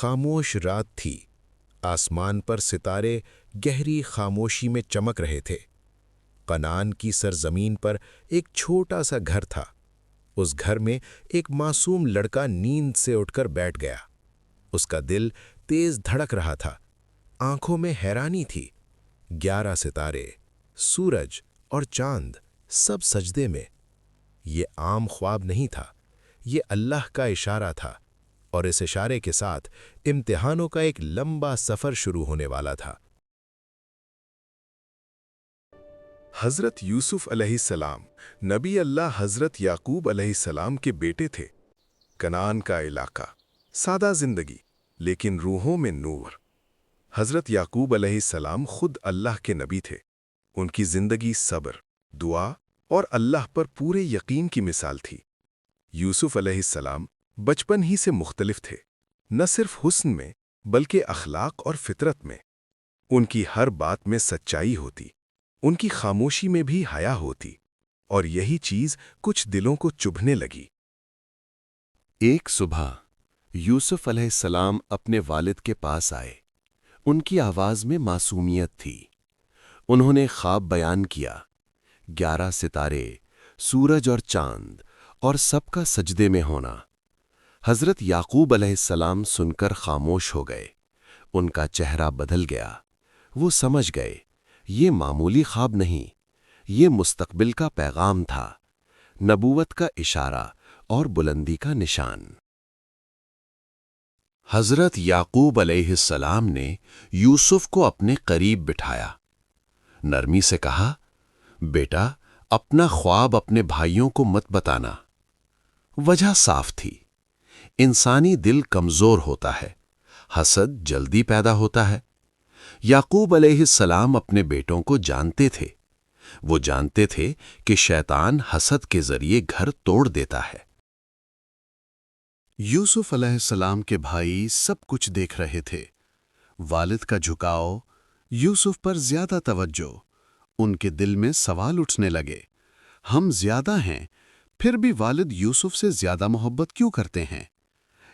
خاموش رات تھی۔ آسمان پر ستارے گہری خاموشی میں چمک رہے تھے۔ کنعان کی سرزمین پر ایک چھوٹا سا گھر تھا۔ اس گھر میں ایک معصوم لڑکا نیند سے اٹھ کر بیٹھ گیا۔ اس کا دل تیز دھڑک رہا تھا، آنکھوں میں حیرانی تھی۔ 11 ستارے، سورج اور چاند سب سجدے میں۔ یہ عام خواب نہیں تھا، یہ اللہ کا اشارہ تھا، اور اس اشارے کے ساتھ امتحانوں کا ایک لمبا سفر شروع ہونے والا تھا۔ حضرت یوسف علیہ السلام نبی اللہ حضرت یعقوب علیہ السلام کے بیٹے تھے۔ کنعان کا علاقہ، سادہ زندگی لیکن روحوں میں نور۔ حضرت یعقوب علیہ السلام خود اللہ کے نبی تھے۔ ان کی زندگی صبر، دعا اور اللہ پر پورے یقین کی مثال تھی۔ یوسف علیہ السلام بچپن ہی سے مختلف تھے، نہ صرف حسن میں بلکہ اخلاق اور فطرت میں۔ ان کی ہر بات میں سچائی ہوتی، ان کی خاموشی میں بھی حیا ہوتی، اور یہی چیز کچھ دلوں کو چبھنے لگی۔ ایک صبح یوسف علیہ السلام اپنے والد کے پاس آئے۔ ان کی آواز میں معصومیت تھی۔ انہوں نے خواب بیان کیا، 11 ستارے، سورج اور چاند، اور سب کا سجدے میں ہونا۔ حضرت یعقوب علیہ السلام سن کر خاموش ہو گئے۔ ان کا چہرہ بدل گیا۔ وہ سمجھ گئے، یہ معمولی خواب نہیں، یہ مستقبل کا پیغام تھا، نبوت کا اشارہ اور بلندی کا نشان۔ حضرت یعقوب علیہ السلام نے یوسف کو اپنے قریب بٹھایا، نرمی سے کہا، بیٹا، اپنا خواب اپنے بھائیوں کو مت بتانا۔ وجہ صاف تھی، انسانی دل کمزور ہوتا ہے، حسد جلدی پیدا ہوتا ہے۔ یعقوب علیہ السلام اپنے بیٹوں کو جانتے تھے۔ وہ جانتے تھے کہ شیطان حسد کے ذریعے گھر توڑ دیتا ہے۔ یوسف علیہ السلام کے بھائی سب کچھ دیکھ رہے تھے۔ والد کا جھکاؤ، یوسف پر زیادہ توجہ، ان کے دل میں سوال اٹھنے لگے۔ ہم زیادہ ہیں، پھر بھی والد یوسف سے زیادہ محبت کیوں کرتے ہیں؟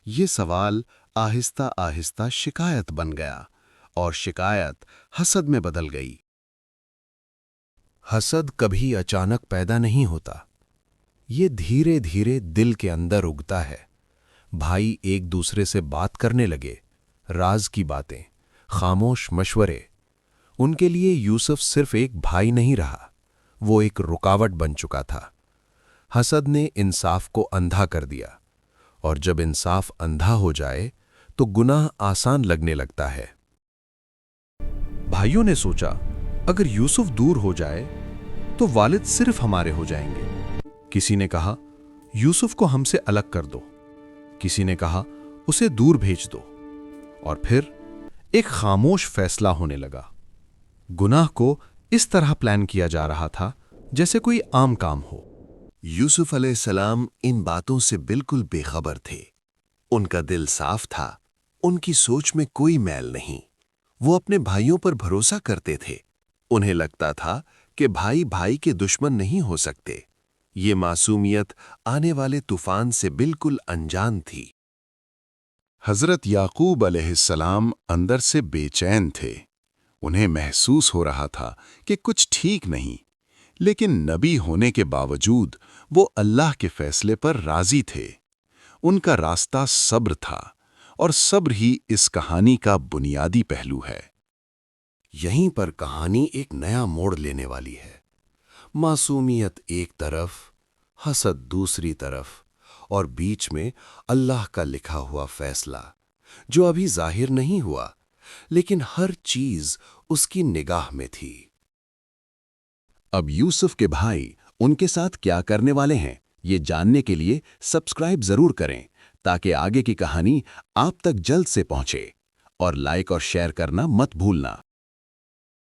یہ سوال آہستہ آہستہ شکایت بن گیا، اور شکایت حسد میں بدل گئی۔ حسد کبھی اچانک پیدا نہیں ہوتا، یہ دھیرے دھیرے دل کے اندر اگتا ہے۔ بھائی ایک دوسرے سے بات کرنے لگے، راز کی باتیں، خاموش مشورے۔ ان کے لیے یوسف صرف ایک بھائی نہیں رہا، وہ ایک رکاوٹ بن چکا تھا۔ حسد نے انصاف کو اندھا کر دیا، اور جب انصاف اندھا ہو جائے تو گناہ آسان لگنے لگتا ہے۔ بھائیوں نے سوچا، اگر یوسف دور ہو جائے تو والد صرف ہمارے ہو جائیں گے۔ کسی نے کہا، یوسف کو ہم سے الگ کر دو۔ کسی نے کہا، اسے دور بھیج دو۔ اور پھر ایک خاموش فیصلہ ہونے لگا۔ گناہ کو اس طرح پلان کیا جا رہا تھا جیسے کوئی عام کام ہو۔ یوسف علیہ السلام ان باتوں سے بالکل بے خبر تھے۔ ان کا دل صاف تھا، ان کی سوچ میں کوئی میل نہیں۔ وہ اپنے بھائیوں پر بھروسہ کرتے تھے۔ انہیں لگتا تھا کہ بھائی بھائی کے دشمن نہیں ہو سکتے۔ یہ معصومیت آنے والے طوفان سے بالکل انجان تھی۔ حضرت یعقوب علیہ السلام اندر سے بے چین تھے۔ انہیں محسوس ہو رہا تھا کہ کچھ ٹھیک نہیں، لیکن نبی ہونے کے باوجود وہ اللہ کے فیصلے پر راضی تھے۔ ان کا راستہ صبر تھا، اور صبر ہی اس کہانی کا بنیادی پہلو ہے۔ یہیں پر کہانی ایک نیا موڑ لینے والی ہے۔ معصومیت ایک طرف، حسد دوسری طرف، اور بیچ میں اللہ کا لکھا ہوا فیصلہ، جو ابھی ظاہر نہیں ہوا، لیکن ہر چیز اس کی نگاہ میں تھی۔ اب یوسف کے بھائی ان کے ساتھ کیا کرنے والے ہیں، یہ جاننے کے لیے سبسکرائب ضرور کریں تاکہ آگے کی کہانی آپ تک جلد سے پہنچے، اور لائک اور شیئر کرنا مت بھولنا۔